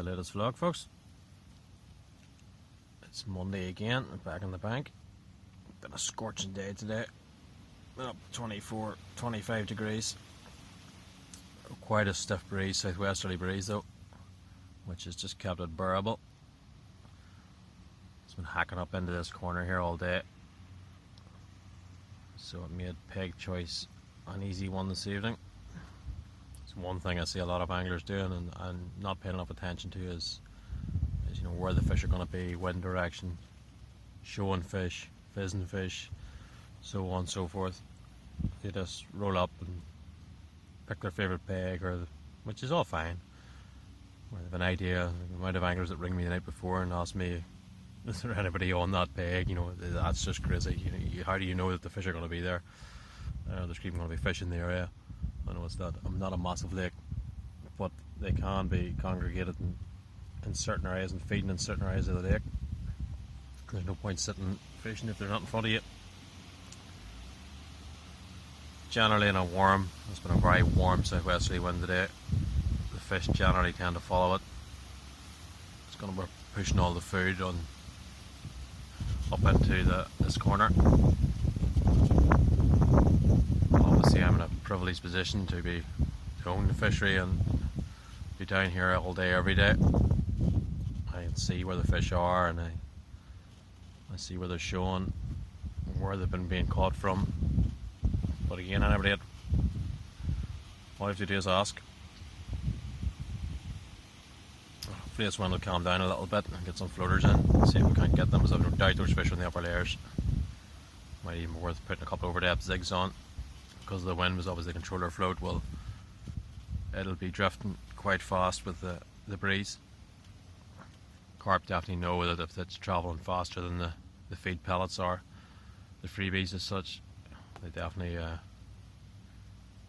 the latest vlog, folks. It's Monday again, we're back on the bank. Been a scorching day today. Been up 24, 25 degrees. Quite a stiff breeze, southwesterly breeze though, which has just kept it bearable. It's been hacking up into this corner here all day, so it made peg choice an easy one this evening. It's one thing I see a lot of anglers doing and not paying enough attention to is you know where the fish are going to be, wind direction, showing fish, fizzing fish, so on and so forth. They just roll up and pick their favourite peg, which is all fine. I have an idea. The amount of anglers that ring me the night before and ask me, is there anybody on that peg? You know, that's just crazy. How do you know that the fish are going to be there? There's even going to be fish in the area. I know it's not a massive lake, but they can be congregated in certain areas and feeding in certain areas of the lake. There's no point sitting fishing if they're not in front of you. Generally it's been a very warm southwesterly wind today. The fish generally tend to follow it. It's going to be pushing all the food up into this corner. Obviously I'm in a privileged position to own the fishery and be down here all day every day. I can see where the fish are and I see where they're showing, where they've been being caught from. But again, I never did. All I have to do is ask. Hopefully this wind will calm down a little bit and get some floaters in. See if we can't get them, as I've no doubt those fish are in the upper layers. Might even be worth putting a couple over depth zigs on. Because the wind was obviously the controller float, well, it'll be drifting quite fast with the breeze. Carp definitely know that if it's travelling faster than the feed pellets are, the freebies as such, they definitely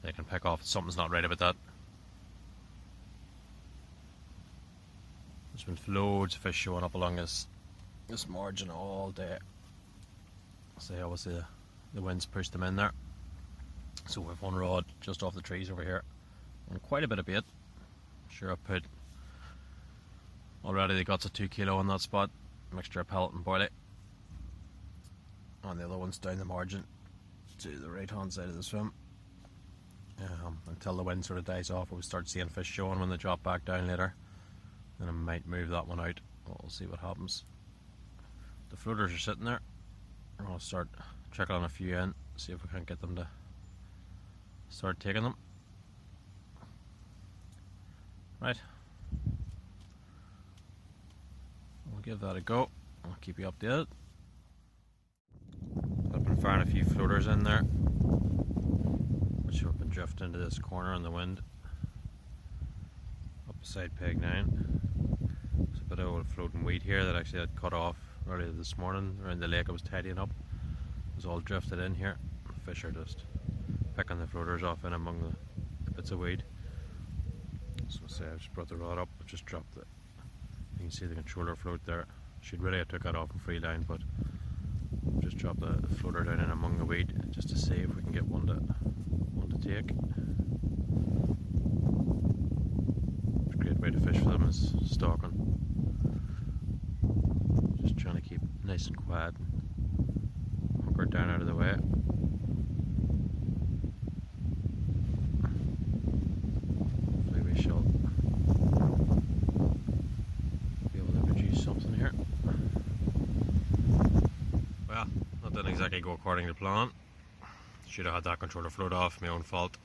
they can pick off something's not right about that. There's been loads of fish showing up along this margin all day. So obviously the wind's pushed them in there. So we've one rod just off the trees over here and quite a bit of bait. Sure, I've put already the guts of 2 kilo on that spot, mixture of pellet and boilie, and the other one's down the margin to the right hand side of the swim, until the wind sort of dies off or we start seeing fish showing when they drop back down later. Then I might move that one out. We'll see what happens. The floaters are sitting there. I'm going to start trickling a few in, see if we can get them to start taking them. Right, we'll give that a go. I'll keep you updated. I've been firing a few floaters in there, which have been drifting into this corner in the wind, up beside peg 9. There's a bit of old floating weed here that actually had cut off earlier this morning around the lake. I was tidying up. It was all drifted in here. The fish are just picking the floaters off in among the bits of weed. So I just brought the rod up, I've just dropped it. You can see the controller float there. Should really have took that off in free line, but just drop the floater down in among the weed just to see if we can get one to take. A great way to fish for them is stalking. Just trying to keep nice and quiet and hunker down out of the way. Hopefully we shall be able to produce something here. Well, that didn't exactly go according to plan. Should have had that controller float off, my own fault.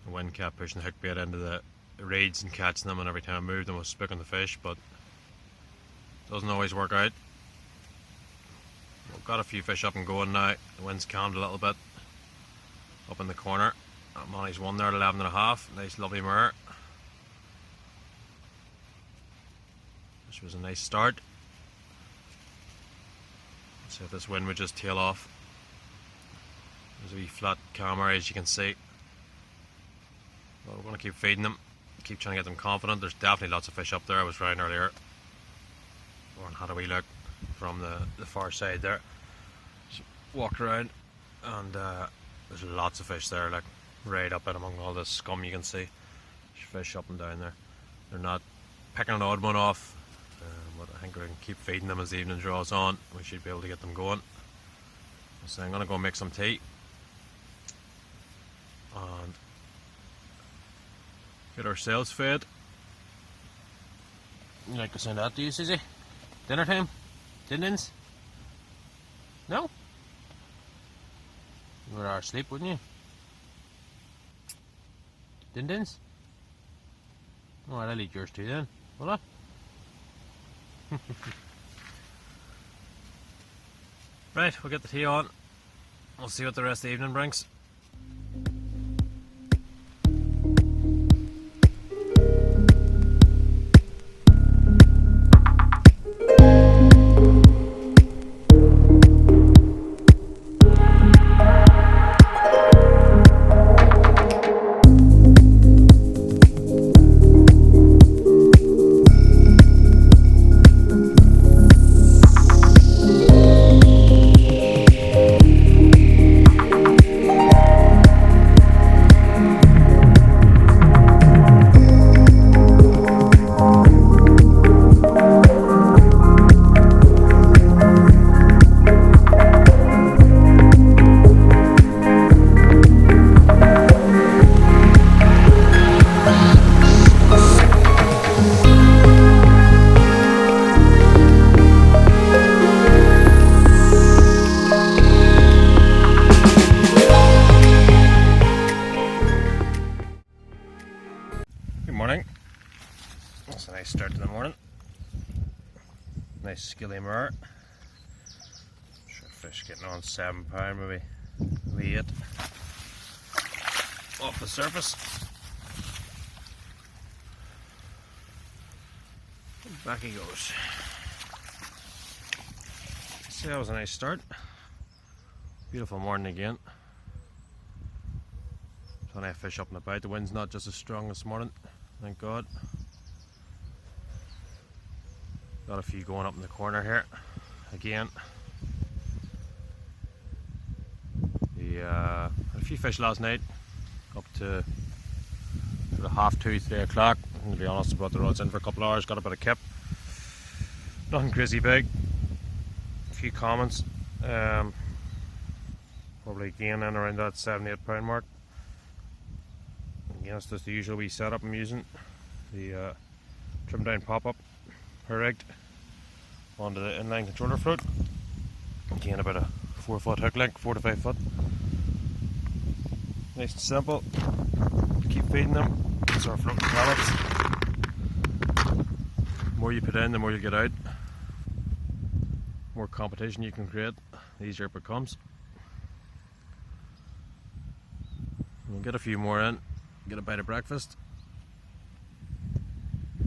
The wind kept pushing the hook bait into the reeds and catching them, and every time I moved them I was spooking the fish, but it doesn't always work out. We've got a few fish up and going now. The wind's calmed a little bit up in the corner. That Monty's one there at 11.5, nice lovely mirror. Which was a nice start. Let's see if this wind would just tail off. There's a wee flat calm area, as you can see. Well, we're going to keep feeding them, keep trying to get them confident. There's definitely lots of fish up there. I was round earlier and had a wee look from the far side there. Just walked around and there's lots of fish there, like right up in among all this scum you can see. There's fish up and down there. They're not picking an odd one off, but I think we can keep feeding them as the evening draws on. We should be able to get them going. So I'm going to go make some tea and get ourselves fed. You like the sound of that, do you, Susie? Dinner time? Din-dins? No? You would rather sleep, wouldn't you? Din-dins? Oh, I'll eat yours too then, will I? Right, we'll get the tea on. We'll see what the rest of the evening brings. That's a nice start to the morning. Nice skilly moor. Sure, fish getting on £7, maybe we 8 off the surface. And back he goes. So that was a nice start. Beautiful morning again. Plenty of fish up and about. The wind's not just as strong this morning, thank God. Got a few going up in the corner here again. Had a few fish last night up to sort of 2:30, 3 o'clock. And to be honest, I brought the rods in for a couple of hours, got a bit of kip. Nothing crazy big. A few commons. Probably again in around that £7-8 mark. Again, it's just the usual wee setup I'm using. The trim down pop-up rigged onto the inline controller float. Again, about a 4-foot hook length, 4 to 5 foot. Nice and simple. Keep feeding them. These are floating pellets. The more you put in, the more you get out. The more competition you can create, the easier it becomes. We'll get a few more in, get a bite of breakfast,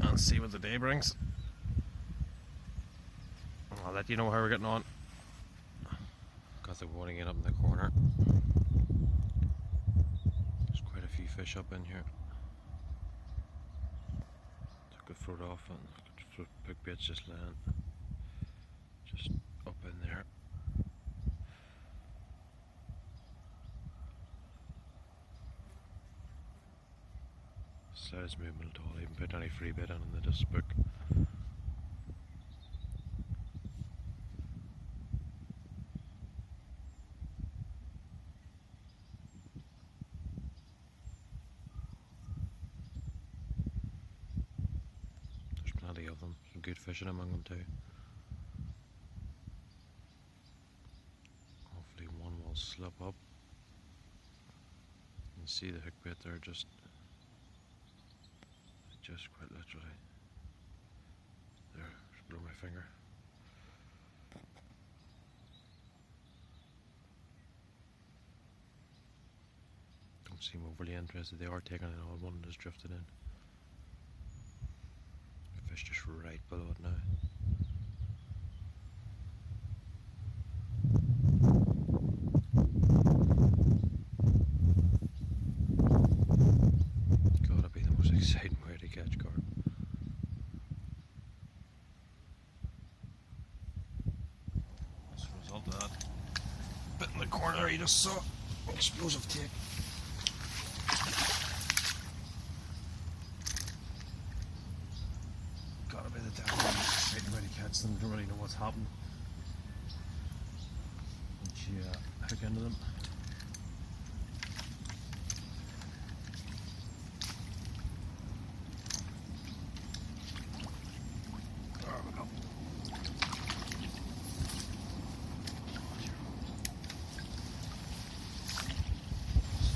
and see what the day brings. I'll let you know how we're getting on. Got the warning in up in the corner. There's quite a few fish up in here. Took the float off and big bits just land. Just up in there. Slightest movement at all, even put any free bait in and they just spook. There's plenty of them, some good fishing among them too. Hopefully one will slip up. You can see the hook bait there just quite literally. There, just below my finger. Don't seem overly interested. They are taking an odd one and just drifted in. The fish just right below it now. Gotta be the most exciting way to catch carp. As a result of that bit in the corner you just saw, explosive take. catch them, don't really know what's happened. Once you hook into them. There we go.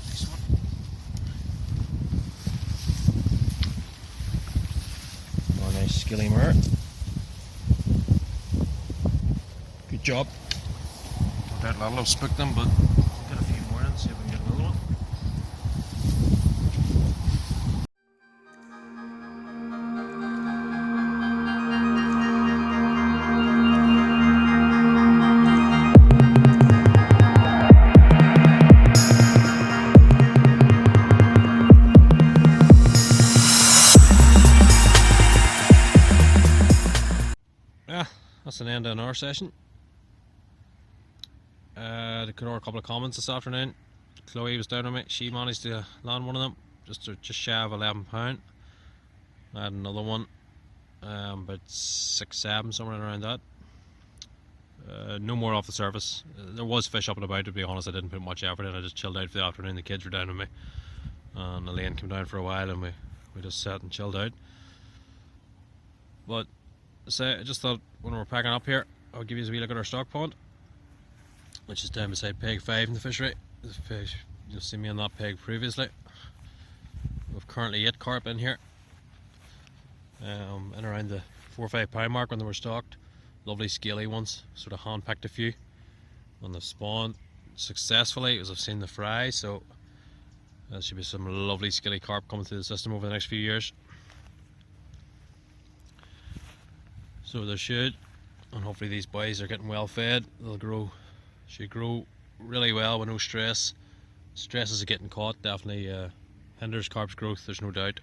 Nice one. More nice skilly mare. Good job. No doubt that'll have spooked them, but we'll get a few more in, see if we can get another one. Yeah, that's an end of our session. There could a couple of comments this afternoon. Chloe was down with me. She managed to land one of them, just shy of £11. I had another one, about 6, 7, somewhere around that. No more off the surface. There was fish up and about, to be honest. I didn't put much effort in. I just chilled out for the afternoon. The kids were down with me, and Elaine came down for a while, and we just sat and chilled out. But I just thought when we're packing up here, I'll give you a wee look at our stock pond, which is down beside peg 5 in the fishery. You'll see me on that peg previously. We've currently 8 carp in here, in around the 4 or 5 pound mark when they were stocked. Lovely scaly ones, sort of hand picked a few, and they've spawned successfully, as I've seen the fry. So there should be some lovely scaly carp coming through the system over the next few years. So they should, and hopefully these boys are getting well fed. They'll should grow really well with no stress. Stresses of getting caught definitely hinders carp's growth, there's no doubt.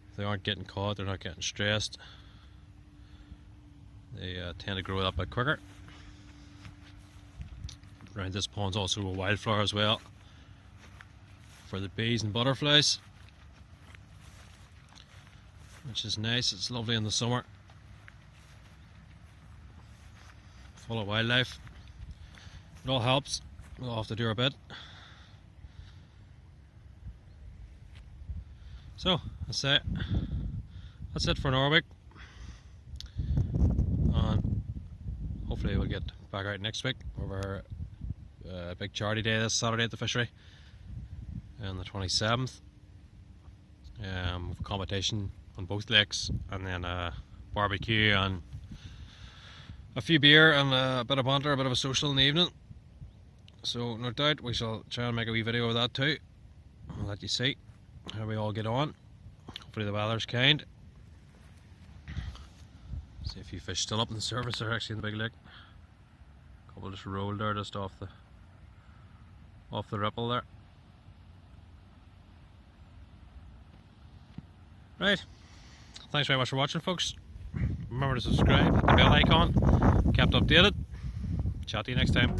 If they aren't getting caught, they're not getting stressed, they tend to grow up a bit quicker. Around this pond's also a wildflower as well for the bees and butterflies, which is nice. It's lovely in the summer, full of wildlife. It all helps. We'll have to do our bit. So that's it for an week, and hopefully we'll get back out next week over a big charity day this Saturday at the fishery on the 27th. With a competition on both lakes, and then a barbecue and a few beer and a bit of banter, a bit of a social in the evening. So no doubt we shall try and make a wee video of that too. I'll let you see how we all get on. Hopefully the weather's kind. See a few fish still up on the surface there, actually, in the big lake. A couple just rolled there just off the ripple there. Right, thanks very much for watching, folks. Remember to subscribe, hit the bell icon, kept updated. Chat to you next time.